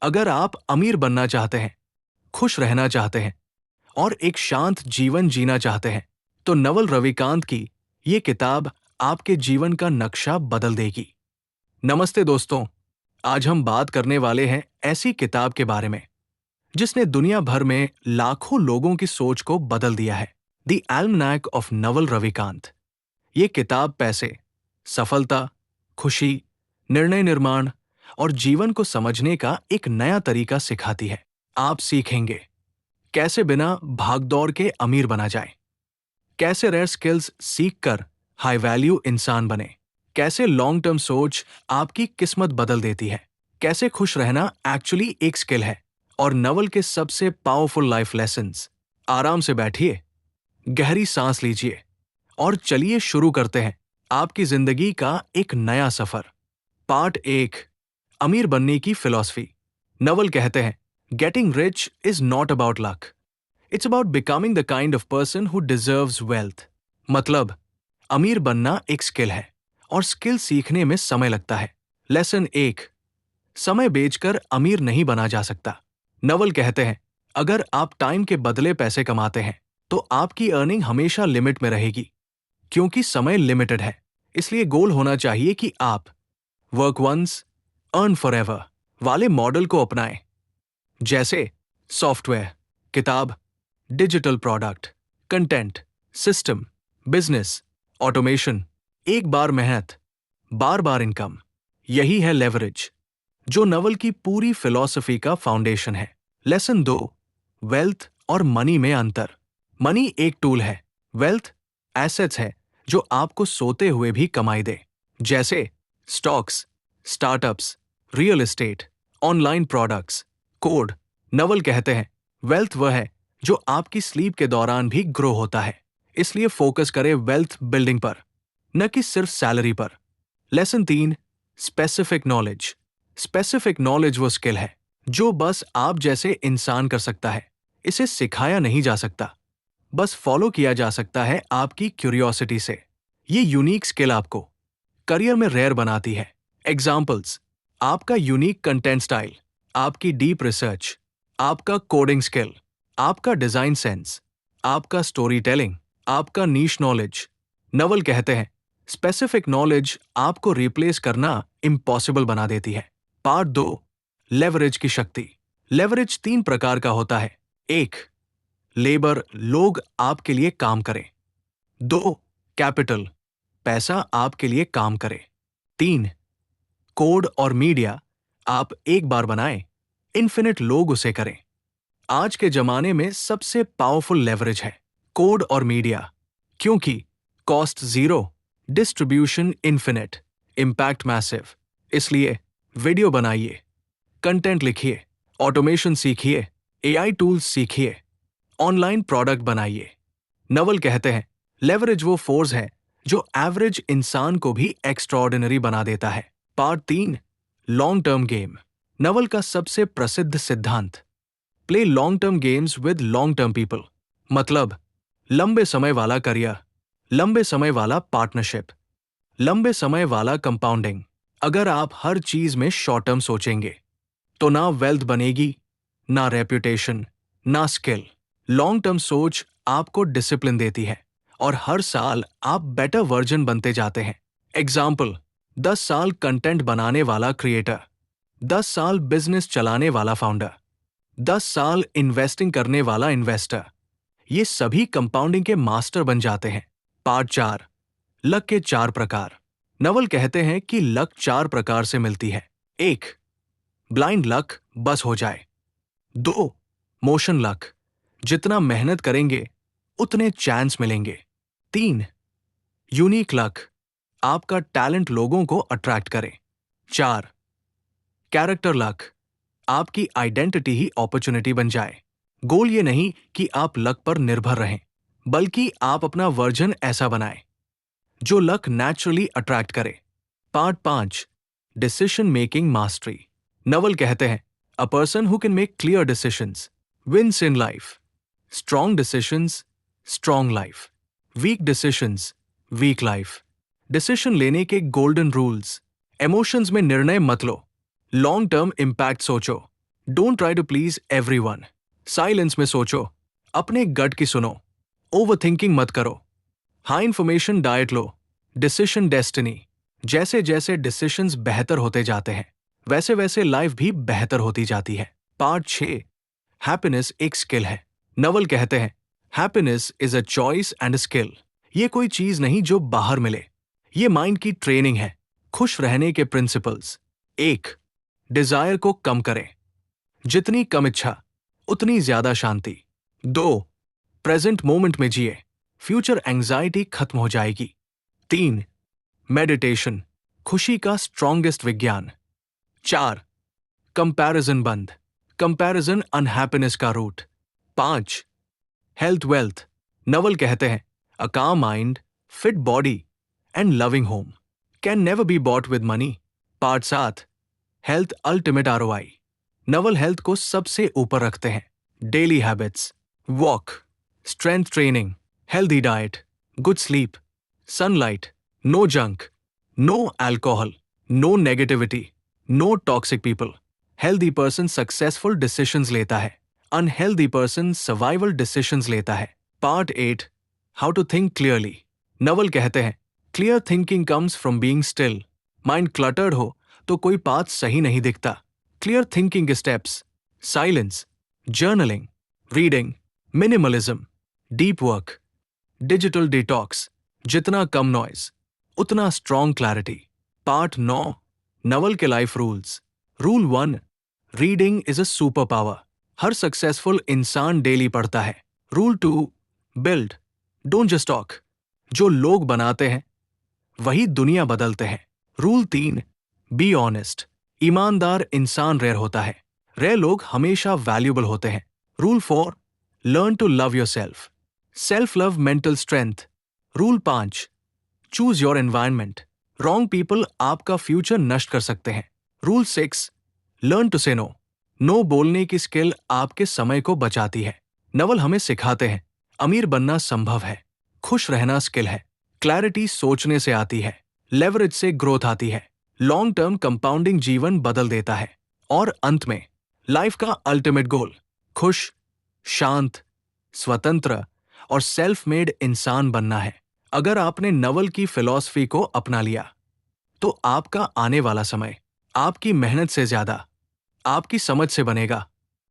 अगर आप अमीर बनना चाहते हैं, खुश रहना चाहते हैं और एक शांत जीवन जीना चाहते हैं, तो नवल रविकांत की ये किताब आपके जीवन का नक्शा बदल देगी। नमस्ते दोस्तों, आज हम बात करने वाले हैं ऐसी किताब के बारे में जिसने दुनिया भर में लाखों लोगों की सोच को बदल दिया है। The almanac of Naval Ravikant. ये किताब पैसे, सफलता, खुशी, निर्णय निर्माण और जीवन को समझने का एक नया तरीका सिखाती है। आप सीखेंगे कैसे बिना भागदौड़ के अमीर बना जाए, कैसे रेयर स्किल्स सीखकर हाई वैल्यू इंसान बने, कैसे लॉन्ग टर्म सोच आपकी किस्मत बदल देती है, कैसे खुश रहना एक्चुअली एक स्किल है, और नवल के सबसे पावरफुल लाइफ लेसन्स। आराम से बैठिए, गहरी सांस लीजिए और चलिए शुरू करते हैं आपकी जिंदगी का एक नया सफर। पार्ट 1, अमीर बनने की फिलॉसफी। नवल कहते हैं, getting rich is not about luck, it's about becoming the kind of person who deserves wealth. मतलब, अमीर बनना एक स्किल है और स्किल सीखने में समय लगता है। लेसन 1, समय बेचकर अमीर नहीं बना जा सकता। नवल कहते हैं, अगर आप टाइम के बदले पैसे कमाते हैं तो आपकी अर्निंग हमेशा लिमिट में रहेगी, क्योंकि समय लिमिटेड है। इसलिए गोल होना चाहिए कि आप वर्क वंस अर्न फॉरएवर वाले मॉडल को अपनाएं, जैसे सॉफ्टवेयर, किताब, digital product, content, system, business, automation, एक बार मेहनत, बार बार इनकम। यही है लेवरेज, जो नवल की पूरी फिलॉसफी का फाउंडेशन है। लेसन 2, वेल्थ और मनी में अंतर। मनी एक टूल है, वेल्थ एसेट्स है जो आपको सोते हुए भी कमाई दे, जैसे stocks, startups, real estate, online products, code. Naval कहते हैं, वेल्थ वह है जो आपकी स्लीप के दौरान भी ग्रो होता है। इसलिए फोकस करें वेल्थ बिल्डिंग पर, न कि सिर्फ सैलरी पर। Lesson 3, specific knowledge. Specific knowledge वो स्किल है जो बस आप जैसे इंसान कर सकता है। इसे सिखाया नहीं जा सकता, बस फॉलो किया जा सकता है आपकी क्यूरियोसिटी से। ये यूनिक स्किल आपको करियर में रेयर बनाती है। एग्जाम्पल्स: आपका यूनिक कंटेंट स्टाइल, आपकी डीप रिसर्च, आपका कोडिंग स्किल, आपका डिजाइन सेंस, आपका स्टोरी टेलिंग, आपका नीश नॉलेज। नवल कहते हैं, स्पेसिफिक नॉलेज आपको रिप्लेस करना इम्पॉसिबल बना देती है। पार्ट 2, लेवरेज की शक्ति। लेवरेज 3 प्रकार का होता है। 1, लेबर, लोग आपके लिए काम करें। 2, कैपिटल, पैसा आपके लिए काम करे। 3, कोड और मीडिया, आप एक बार बनाएं, इन्फिनिट लोग उसे करें। आज के जमाने में सबसे पावरफुल लेवरेज है कोड और मीडिया, क्योंकि cost zero, distribution infinite, impact massive. इसलिए वीडियो बनाइए, कंटेंट लिखिए, ऑटोमेशन सीखिए, एआई टूल्स सीखिए, ऑनलाइन प्रोडक्ट बनाइए। नवल कहते हैं, लेवरेज वो फोर्स है जो एवरेज इंसान को भी एक्स्ट्राऑर्डिनरी बना देता है। Part 3, long term game. Naval का सबसे प्रसिद्ध सिद्धांत, play long term games with long term people. मतलब, लंबे समय वाला करियर, लंबे समय वाला पार्टनरशिप, लंबे समय वाला कंपाउंडिंग। अगर आप हर चीज में शॉर्ट टर्म सोचेंगे तो ना वेल्थ बनेगी, ना रेप्यूटेशन, ना स्किल। लॉन्ग टर्म सोच आपको डिसिप्लिन देती है और हर साल आप बेटर वर्जन बनते जाते हैं। एग्जाम्पल: 10 साल कंटेंट बनाने वाला क्रिएटर, 10 साल बिजनेस चलाने वाला फाउंडर, 10 साल इन्वेस्टिंग करने वाला इन्वेस्टर। ये सभी कंपाउंडिंग के मास्टर बन जाते हैं। पार्ट 4, लक के 4 प्रकार। नवल कहते हैं कि लक 4 प्रकार से मिलती है। 1, ब्लाइंड लक, बस हो जाए। 2, मोशन लक, जितना मेहनत करेंगे उतने चांस मिलेंगे। 3, यूनिक लक, आपका टैलेंट लोगों को अट्रैक्ट करे। 4, कैरेक्टर लक, आपकी आइडेंटिटी ही अपॉर्चुनिटी बन जाए। गोल ये नहीं कि आप लक पर निर्भर रहें, बल्कि आप अपना वर्जन ऐसा बनाएं जो लक नेचुरली अट्रैक्ट करे। Part 5, decision making mastery. Naval कहते हैं, a person who can make clear decisions wins in life. Strong decisions, strong life. Weak decisions, weak life. Decision लेने के गोल्डन रूल्स: इमोशंस में निर्णय मत लो, लॉन्ग टर्म इंपैक्ट सोचो, don't try to please everyone. Silence में सोचो, अपने गट की सुनो, ओवर थिंकिंग मत करो। हाई इंफॉर्मेशन डाइट लो, डिसीशन डेस्टिनी। जैसे जैसे डिसीशंस बेहतर होते जाते हैं, वैसे वैसे लाइफ भी बेहतर होती जाती है। पार्ट 6, हैप्पीनेस एक स्किल है। नवल कहते हैं, happiness is a choice and a skill. ये कोई चीज नहीं जो बाहर मिले, ये माइंड की ट्रेनिंग है। खुश रहने के प्रिंसिपल्स। 1, डिजायर को कम करें, जितनी कम इच्छा उतनी ज्यादा शांति। 2, प्रेजेंट मोमेंट में जिए, फ्यूचर एंजाइटी खत्म हो जाएगी। 3, मेडिटेशन, खुशी का स्ट्रॉन्गेस्ट विज्ञान। 4, कंपैरिजन बंद, कंपैरिजन अनहैप्पीनेस का रूट। 5, हेल्थ वेल्थ। नवल कहते हैं, a calm mind, fit body and loving home can never be bought with money. Part 7, health ultimate ROI. Naval health को सबसे ऊपर रखते हैं। Daily habits, walk, strength training, healthy diet, good sleep, sunlight, no junk, no alcohol, no negativity, no toxic people. Healthy person successful decisions लेता है, unhealthy person survival decisions लेता है। Part 8, how to think clearly. Naval कहते हैं, clear thinking comes from being still. Mind cluttered हो तो कोई path सही नहीं दिखता। क्लियर थिंकिंग के steps, silence, journaling, reading, minimalism, deep work, digital detox. जितना कम नॉइज उतना स्ट्रॉन्ग क्लैरिटी। पार्ट 9, नवल के life rules. Rule 1, reading is a super power. हर सक्सेसफुल इंसान डेली पढ़ता है। Rule 2, build, don't just talk. जो लोग बनाते हैं वही दुनिया बदलते हैं। रूल 3, बी ऑनेस्ट, ईमानदार इंसान रेयर होता है, रेयर लोग हमेशा वैल्यूबल होते हैं। Rule 4, learn to love yourself, self love mental strength. Rule 5, choose your environment, wrong people आपका फ्यूचर नष्ट कर सकते हैं। Rule 6, learn to say no, no बोलने की स्किल आपके समय को बचाती है। नवल हमें सिखाते हैं, अमीर बनना संभव है, खुश रहना स्किल है, क्लैरिटी सोचने से आती है, लेवरेज से ग्रोथ आती है, लॉन्ग टर्म कंपाउंडिंग जीवन बदल देता है, और अंत में लाइफ का अल्टीमेट गोल, खुश, शांत, स्वतंत्र और सेल्फ मेड इंसान बनना है। अगर आपने नवल की फिलॉसफी को अपना लिया तो आपका आने वाला समय आपकी मेहनत से ज्यादा आपकी समझ से बनेगा।